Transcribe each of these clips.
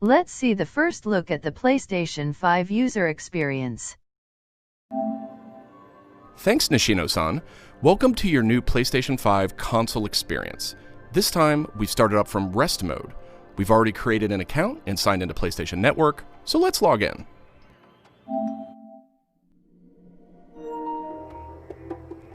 Let's see the first look at the PlayStation 5 User Experience. Thanks, Nishino-san. Welcome to your new PlayStation 5 Console experience. This time, we've started up from rest mode. We've already created an account and signed into PlayStation Network, so let's log in.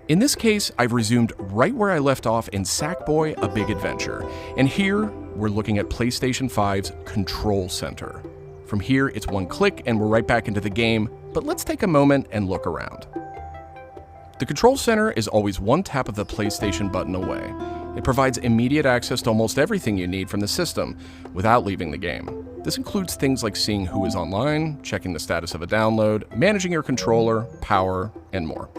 In this case, I've resumed right where I left off in Sackboy: A Big Adventure, and here we're looking at PlayStation 5's Control Center. From here, it's one click and we're right back into the game, but let's take a moment and look around. The Control Center is always one tap of the PlayStation button away. It provides immediate access to almost everything you need from the system without leaving the game. This includes things like seeing who is online, checking the status of a download, managing your controller, power, and more.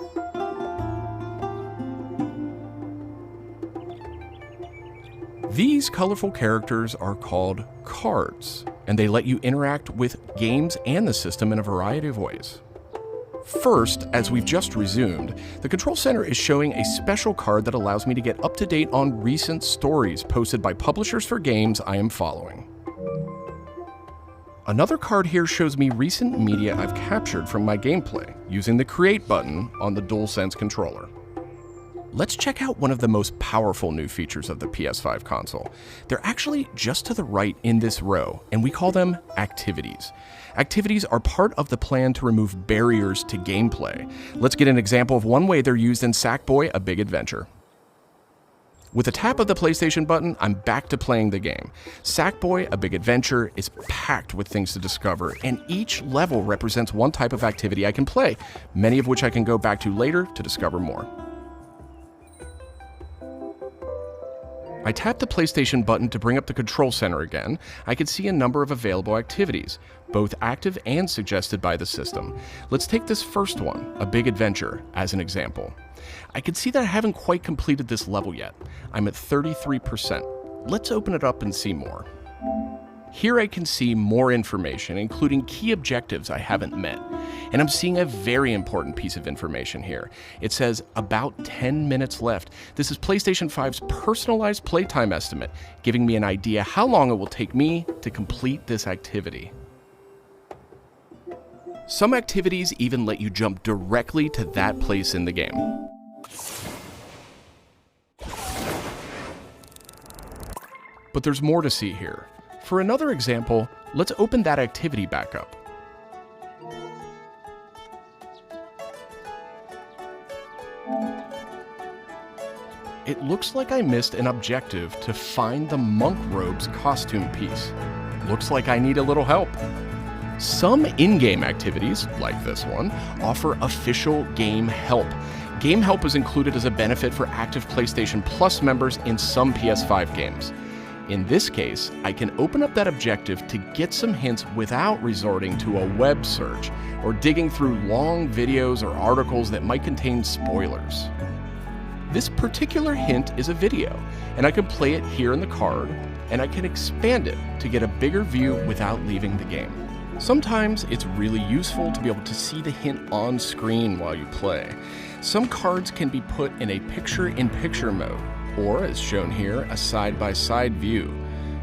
These colorful characters are called cards, and they let you interact with games and the system in a variety of ways. First, as we've just resumed, the Control Center is showing a special card that allows me to get up to date on recent stories posted by publishers for games I am following. Another card here shows me recent media I've captured from my gameplay using the Create button on the DualSense controller. Let's check out one of the most powerful new features of the PS5 console. They're actually just to the right in this row, and we call them activities. Activities are part of the plan to remove barriers to gameplay. Let's get an example of one way they're used in Sackboy: A Big Adventure. With a tap of the PlayStation button, I'm back to playing the game. Sackboy: A Big Adventure is packed with things to discover, and each level represents one type of activity I can play, many of which I can go back to later to discover more. I tap the PlayStation button to bring up the Control Center again. I can see a number of available activities, both active and suggested by the system. Let's take this first one, A Big Adventure, as an example. I can see that I haven't quite completed this level yet. I'm at 33%. Let's open it up and see more. Here I can see more information, including key objectives I haven't met. And I'm seeing a very important piece of information here. It says about 10 minutes left. This is PlayStation 5's personalized playtime estimate, giving me an idea how long it will take me to complete this activity. Some activities even let you jump directly to that place in the game. But there's more to see here. For another example, let's open that activity back up. It looks like I missed an objective to find the monk robe's costume piece. Looks like I need a little help. Some in-game activities, like this one, offer official game help. Game help is included as a benefit for active PlayStation Plus members in some PS5 games. In this case, I can open up that objective to get some hints without resorting to a web search or digging through long videos or articles that might contain spoilers. This particular hint is a video, and I can play it here in the card, and I can expand it to get a bigger view without leaving the game. Sometimes it's really useful to be able to see the hint on screen while you play. Some cards can be put in a picture-in-picture mode, or, as shown here, a side-by-side view.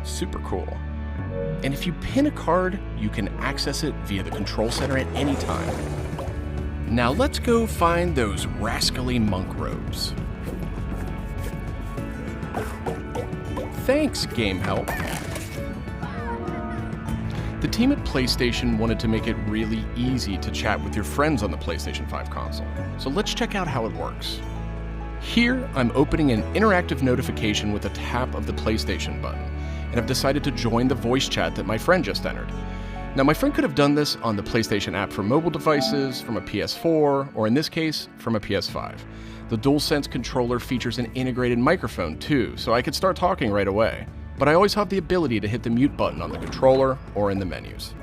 Super cool. And if you pin a card, you can access it via the Control Center at any time. Now let's go find those rascally monk robes. Thanks, Game Help. The team at PlayStation wanted to make it really easy to chat with your friends on the PlayStation 5 console, so let's check out how it works. Here, I'm opening an interactive notification with a tap of the PlayStation button, and I've decided to join the voice chat that my friend just entered. Now, my friend could have done this on the PlayStation app for mobile devices, from a PS4, or in this case, from a PS5. The DualSense controller features an integrated microphone too, so I could start talking right away. But I always have the ability to hit the mute button on the controller or in the menus.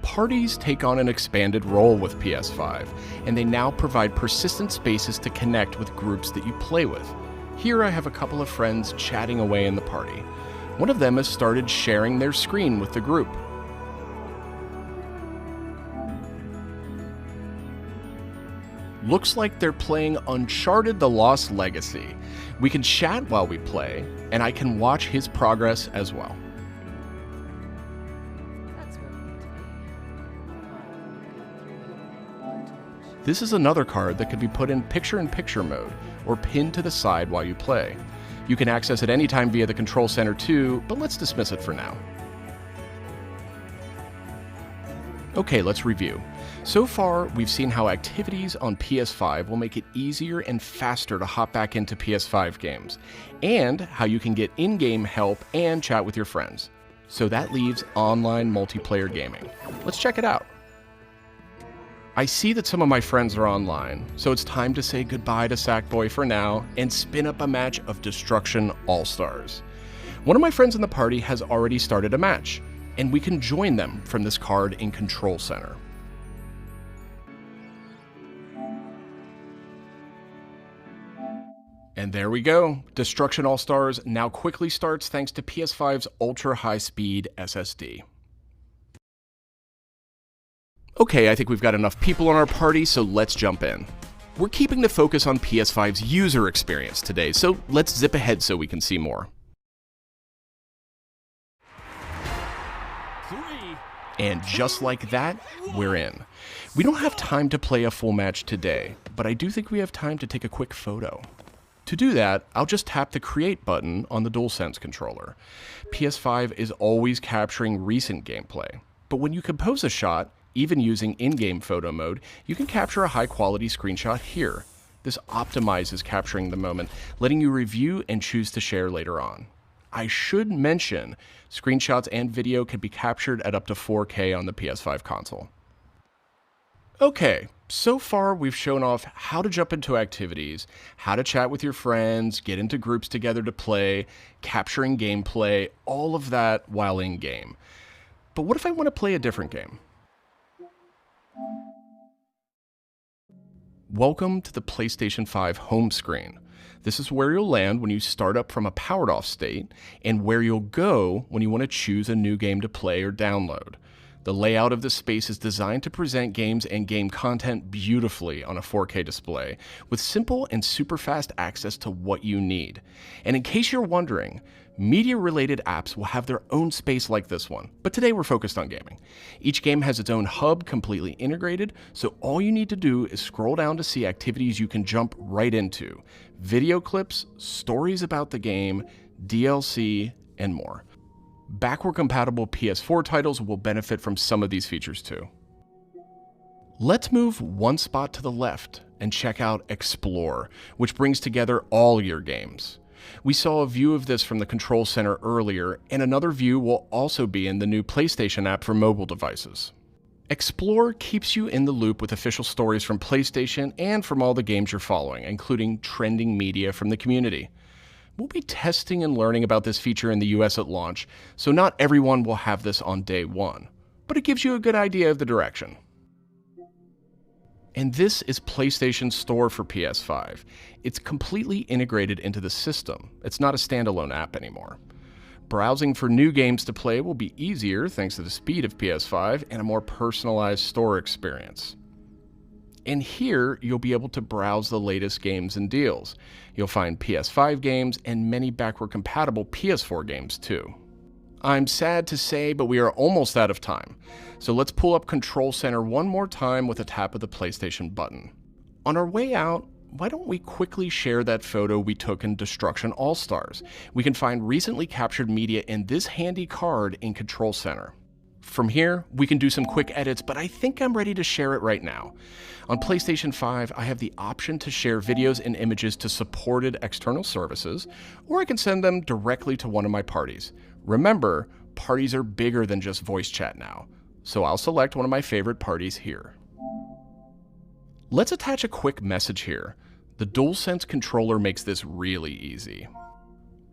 Parties take on an expanded role with PS5, and they now provide persistent spaces to connect with groups that you play with. Here I have a couple of friends chatting away in the party. One of them has started sharing their screen with the group. Looks like they're playing Uncharted: The Lost Legacy. We can chat while we play, and I can watch his progress as well. This is another card that could be put in picture-in-picture mode, or pinned to the side while you play. You can access it anytime via the Control Center too, but let's dismiss it for now. Okay, let's review. So far, we've seen how activities on PS5 will make it easier and faster to hop back into PS5 games, and how you can get in-game help and chat with your friends. So that leaves online multiplayer gaming. Let's check it out. I see that some of my friends are online, so it's time to say goodbye to Sackboy for now and spin up a match of Destruction All-Stars. One of my friends in the party has already started a match, and we can join them from this card in Control Center. And there we go. Destruction All-Stars now quickly starts thanks to PS5's ultra-high-speed SSD. Okay, I think we've got enough people in our party, so let's jump in. We're keeping the focus on PS5's user experience today, so let's zip ahead so we can see more. And just like that, we're in. We don't have time to play a full match today, but I do think we have time to take a quick photo. To do that, I'll just tap the Create button on the DualSense controller. PS5 is always capturing recent gameplay, but when you compose a shot, even using in-game photo mode, you can capture a high-quality screenshot here. This optimizes capturing the moment, letting you review and choose to share later on. I should mention, screenshots and video can be captured at up to 4K on the PS5 console. Okay, so far we've shown off how to jump into activities, how to chat with your friends, get into groups together to play, capturing gameplay, all of that while in-game. But what if I want to play a different game? Welcome to the PlayStation 5 home screen. This is where you'll land when you start up from a powered off state, and where you'll go when you want to choose a new game to play or download. The layout of this space is designed to present games and game content beautifully on a 4K display, with simple and super fast access to what you need. And in case you're wondering, media-related apps will have their own space like this one, but today we're focused on gaming. Each game has its own hub completely integrated, so all you need to do is scroll down to see activities you can jump right into. Video clips, stories about the game, DLC, and more. Backward-compatible PS4 titles will benefit from some of these features too. Let's move one spot to the left and check out Explore, which brings together all your games. We saw a view of this from the Control Center earlier, and another view will also be in the new PlayStation app for mobile devices. Explore keeps you in the loop with official stories from PlayStation and from all the games you're following, including trending media from the community. We'll be testing and learning about this feature in the US at launch, so not everyone will have this on day one, but it gives you a good idea of the direction. And this is PlayStation Store for PS5. It's completely integrated into the system. It's not a standalone app anymore. Browsing for new games to play will be easier thanks to the speed of PS5 and a more personalized store experience. And here, you'll be able to browse the latest games and deals. You'll find PS5 games and many backward-compatible PS4 games too. I'm sad to say, but we are almost out of time. So let's pull up Control Center one more time with a tap of the PlayStation button. On our way out, why don't we quickly share that photo we took in Destruction All-Stars? We can find recently captured media in this handy card in Control Center. From here, we can do some quick edits, but I think I'm ready to share it right now. On PlayStation 5, I have the option to share videos and images to supported external services, or I can send them directly to one of my parties. Remember, parties are bigger than just voice chat now, so I'll select one of my favorite parties here. Let's attach a quick message here. The DualSense controller makes this really easy.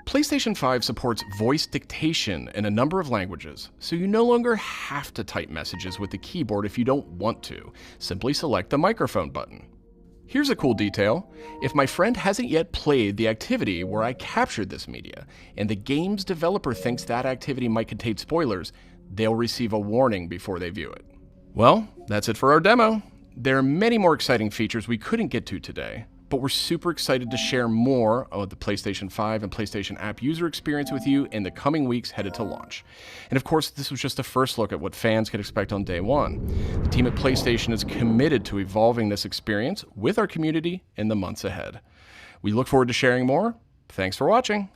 PlayStation 5 supports voice dictation in a number of languages, so you no longer have to type messages with the keyboard if you don't want to. Simply select the microphone button. Here's a cool detail. If my friend hasn't yet played the activity where I captured this media, and the game's developer thinks that activity might contain spoilers, they'll receive a warning before they view it. Well, that's it for our demo. There are many more exciting features we couldn't get to today, but we're super excited to share more of the PlayStation 5 and PlayStation App User Experience with you in the coming weeks headed to launch. And of course, this was just a first look at what fans could expect on day one. The team at PlayStation is committed to evolving this experience with our community in the months ahead. We look forward to sharing more. Thanks for watching.